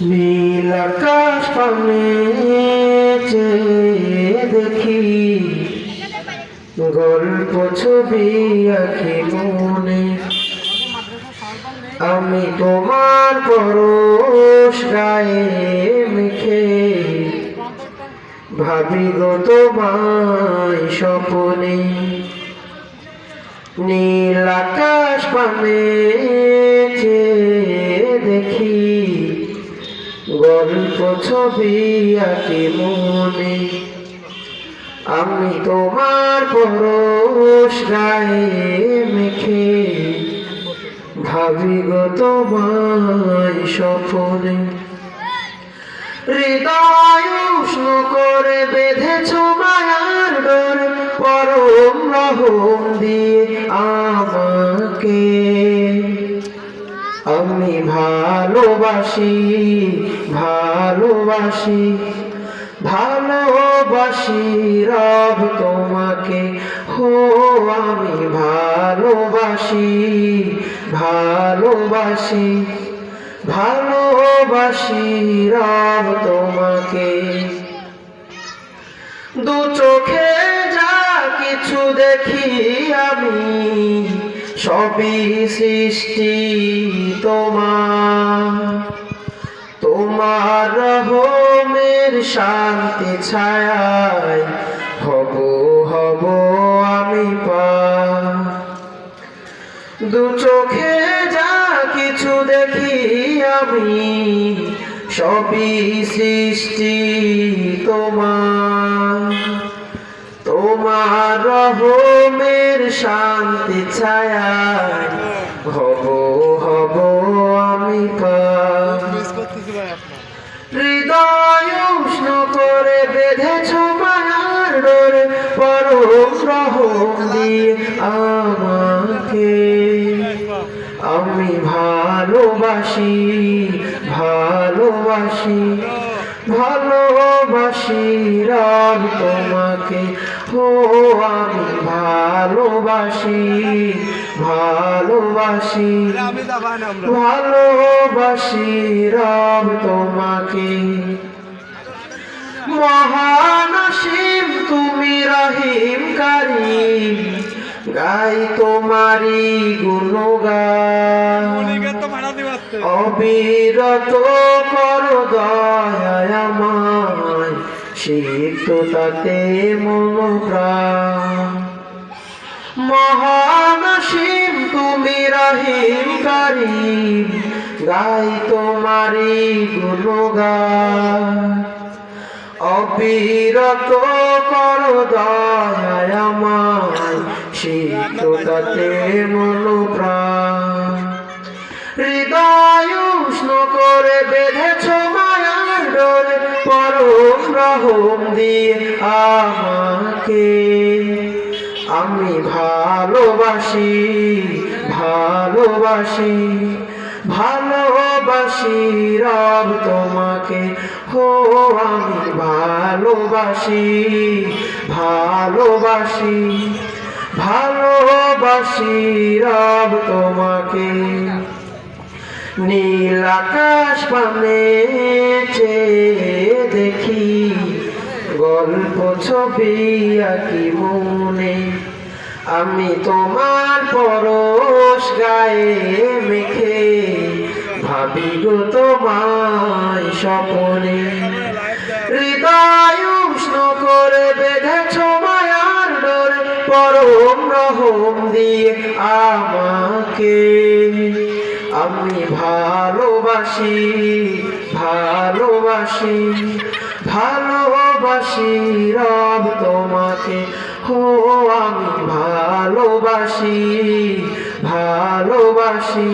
নীল আকাশ পানে চেয়ে দেখি, গল্প ছবি আঁকি মনে। আমি তোমার পরশ গায়ে মেখে ভাবি গো তোমায় স্বপনে। নীল আকাশ পানে চেয়ে দেখি, গল্প ছবি আঁকি মনে। আমি তোমার পরশ গায়ে মেখে ভাবি গো তোমায় স্বপনে। হৃদয় উষ্ণ করে বেঁধেছ মায়ার ডোর, পরম রহম দিয়ে আমাকে। আমি ভালোবাসি ভালোবাসি ভালোবাসি রব তোমাকে। হো আমি ভালোবাসি ভালোবাসি ভালোবাসি রব তোমাকে। দু চোখে যা কিছু দেখি আমি, সবই সৃষ্টি তোমার। তোমার রহমের শান্তি ছায়ায় হব হব আমি পার। দু চোখে যা কিছু দেখি আমি, সবই সৃষ্টি তোমার। তোমার রহমের শান্তি ছায়ায় হব হব আমি পার। হৃদয় উষ্ণ করে বেঁধেছ মায়ার ডোরে, পরম রহম দিয়ে আমাকে। আমি ভালোবাসি ভালোবাসি ভালোবাসি রব তোমাকে। ও আমি ভালোবাসি ভালোবাসি ভালোবাসি রব তোমাকে। মহান অসীম তুমি রহিম কারীম, গাই তোমারি গুণগান। অবিরত কর দয়ায় আমায়, সিক্ত তাতে মন প্রাণ। মহান অসীম তুমি রহিম কারীম, গাই তোমারি গুণগান। অবিরত কর দয়ায় আমায়, সিক্ত তাতে মন প্রাণ। হৃদয় উষ্ণ করে বেঁধেছ মায়ার ডোরে, পরম রহম দিয়ে আমাকে। আমি ভালোবাসি ভালোবাসি ভালোবাসি রব তোমাকে। হো আমি ভালোবাসি ভালোবাসি ভালোবাসি রব তোমাকে। নীল আকাশ পানে চেয়ে দেখি, গল্প ছবি আঁকি মনে। আমি তোমার পরশ গায়ে মেখে ভাবি গো তোমায় স্বপনে। হৃদয় উষ্ণ করে বেঁধেছ মায়ার ডোরে, পরম রহম দিয়ে আমাকে। আমি ভালোবাসি ভালোবাসি ভালোবাসি রব তোমাকে। হো আমি ভালোবাসি ভালোবাসি